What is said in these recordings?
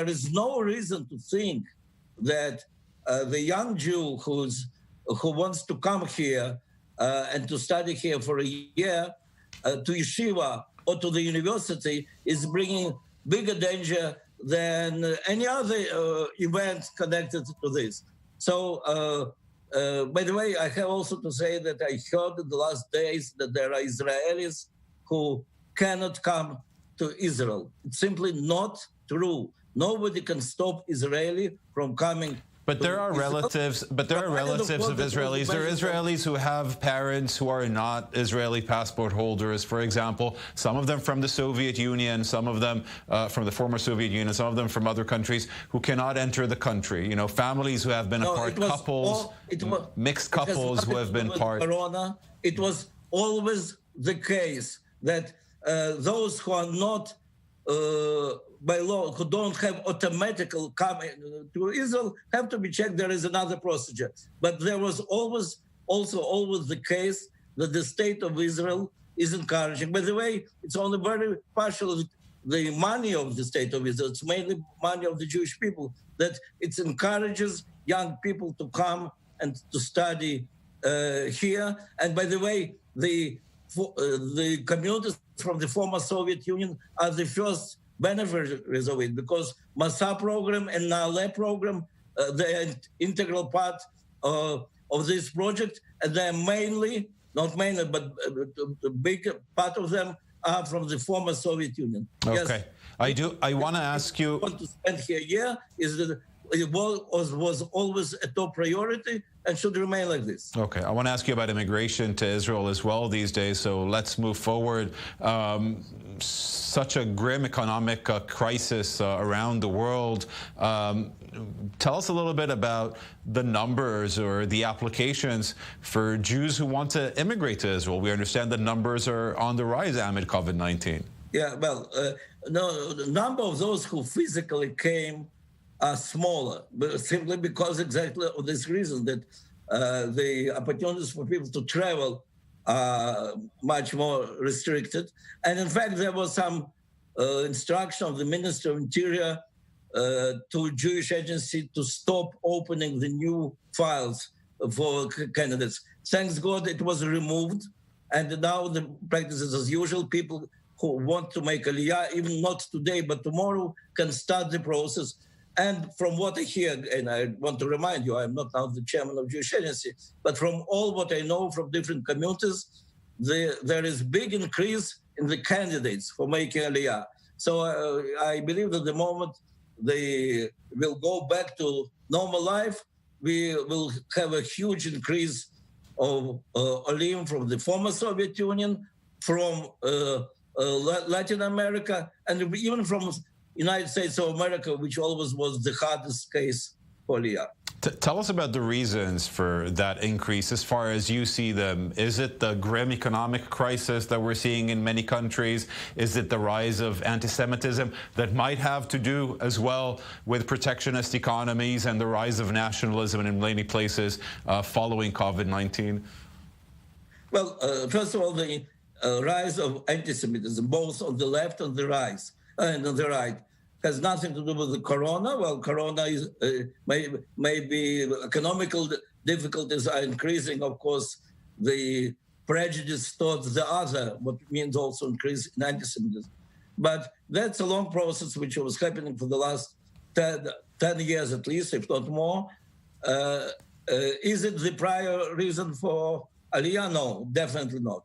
is no reason to think that the young Jew who wants to come here and to study here for a year to yeshiva or to the university is bringing bigger danger than any other event connected to this. So, by the way, I have also to say that I heard in the last days that there are Israelis who cannot come to Israel. It's simply not true. Nobody can stop Israeli from coming. But there are relatives. But there are relatives of Israelis. There are Israelis who have parents who are not Israeli passport holders. For example, some of them from the Soviet Union, some of them from the former Soviet Union, some of them from other countries who cannot enter the country. You know, families who have been apart, couples, mixed couples who have been part. Corona. It was always the case that those who are not by law, who don't have automatical coming to Israel, have to be checked. There is another procedure. But there was always the case that the state of Israel is encouraging. By the way, it's only very partial the money of the state of Israel. It's mainly money of the Jewish people, that it encourages young people to come and to study here. And by the way, the communities from the former Soviet Union are the first beneficiaries of it, because Masa program and Naale program, they are integral part of this project, and they're not mainly, but the big part of them are from the former Soviet Union. Okay, yes. I want to ask you. Want to spend here is that it was always a top priority and should remain like this. Okay, I want to ask you about immigration to Israel as well these days, so let's move forward. Such a grim economic crisis around the world. Tell us a little bit about the numbers or the applications for Jews who want to immigrate to Israel. We understand the numbers are on the rise amid COVID-19. Yeah, well, no, the number of those who physically came are smaller, but simply because exactly of this reason, that the opportunities for people to travel are much more restricted. And in fact, there was some instruction of the Minister of Interior to Jewish agency to stop opening the new files for candidates. Thanks God it was removed. And now the practice is as usual. People who want to make Aliyah, even not today, but tomorrow, can start the process. And from what I hear, and I want to remind you, I'm not now the chairman of Jewish Agency, but from all what I know from different communities, there is big increase in the candidates for making Aliyah. So I believe that the moment they will go back to normal life, we will have a huge increase of Olim from the former Soviet Union, from Latin America, and even from United States of America, which always was the hardest case for Aliyah. Tell us about the reasons for that increase as far as you see them. Is it the grim economic crisis that we're seeing in many countries? Is it the rise of anti-Semitism that might have to do as well with protectionist economies and the rise of nationalism in many places following COVID-19? Well, first of all, the rise of anti-Semitism, both on the left and the right, has nothing to do with the corona. Well, corona is maybe economical difficulties are increasing. Of course, the prejudice towards the other, what means also increase in anti-Semitism. But that's a long process which was happening for the last 10 years at least, if not more. Is it the prior reason for Aliyah? No, definitely not.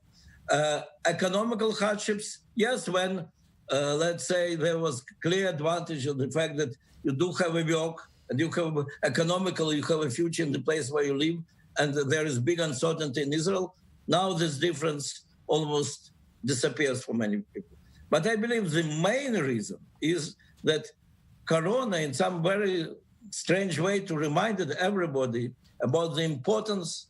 Economical hardships, yes, when let's say there was clear advantage of the fact that you do have a work and you have economically, you have a future in the place where you live, and there is big uncertainty in Israel. Now this difference almost disappears for many people. But I believe the main reason is that Corona, in some very strange way, to remind everybody about the importance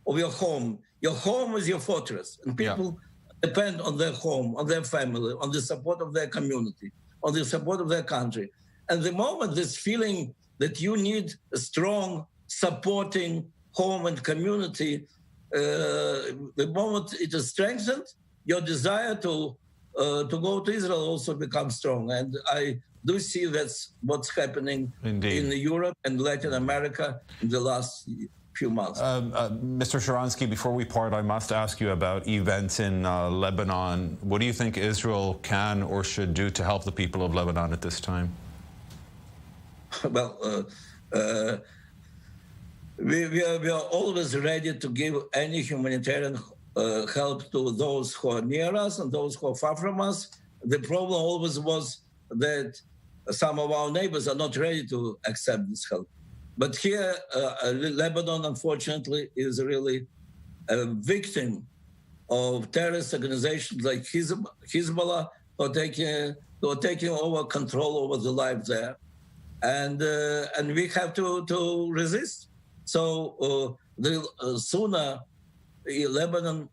of your home. Your home is your fortress, and people depend on their home, on their family, on the support of their community, on the support of their country. And the moment this feeling that you need a strong, supporting home and community, the moment it is strengthened, your desire to go to Israel also become strong. And I do see that's what's happening in Europe and Latin America in the last few months. Mr. Sharansky, before we part, I must ask you about events in Lebanon. What do you think Israel can or should do to help the people of Lebanon at this time? Well, we are always ready to give any humanitarian help to those who are near us and those who are far from us. The problem always was that some of our neighbors are not ready to accept this help. But here, Lebanon, unfortunately, is really a victim of terrorist organizations like Hezbollah, who are taking over control over the life there. And we have to resist. So the sooner the Lebanon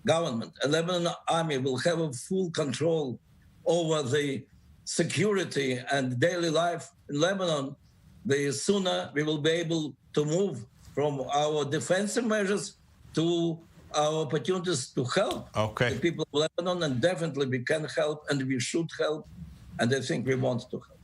government and Lebanon army will have a full control over the security and daily life in Lebanon, the sooner we will be able to move from our defensive measures to our opportunities to help the people of Lebanon. And definitely we can help and we should help. And I think we want to help.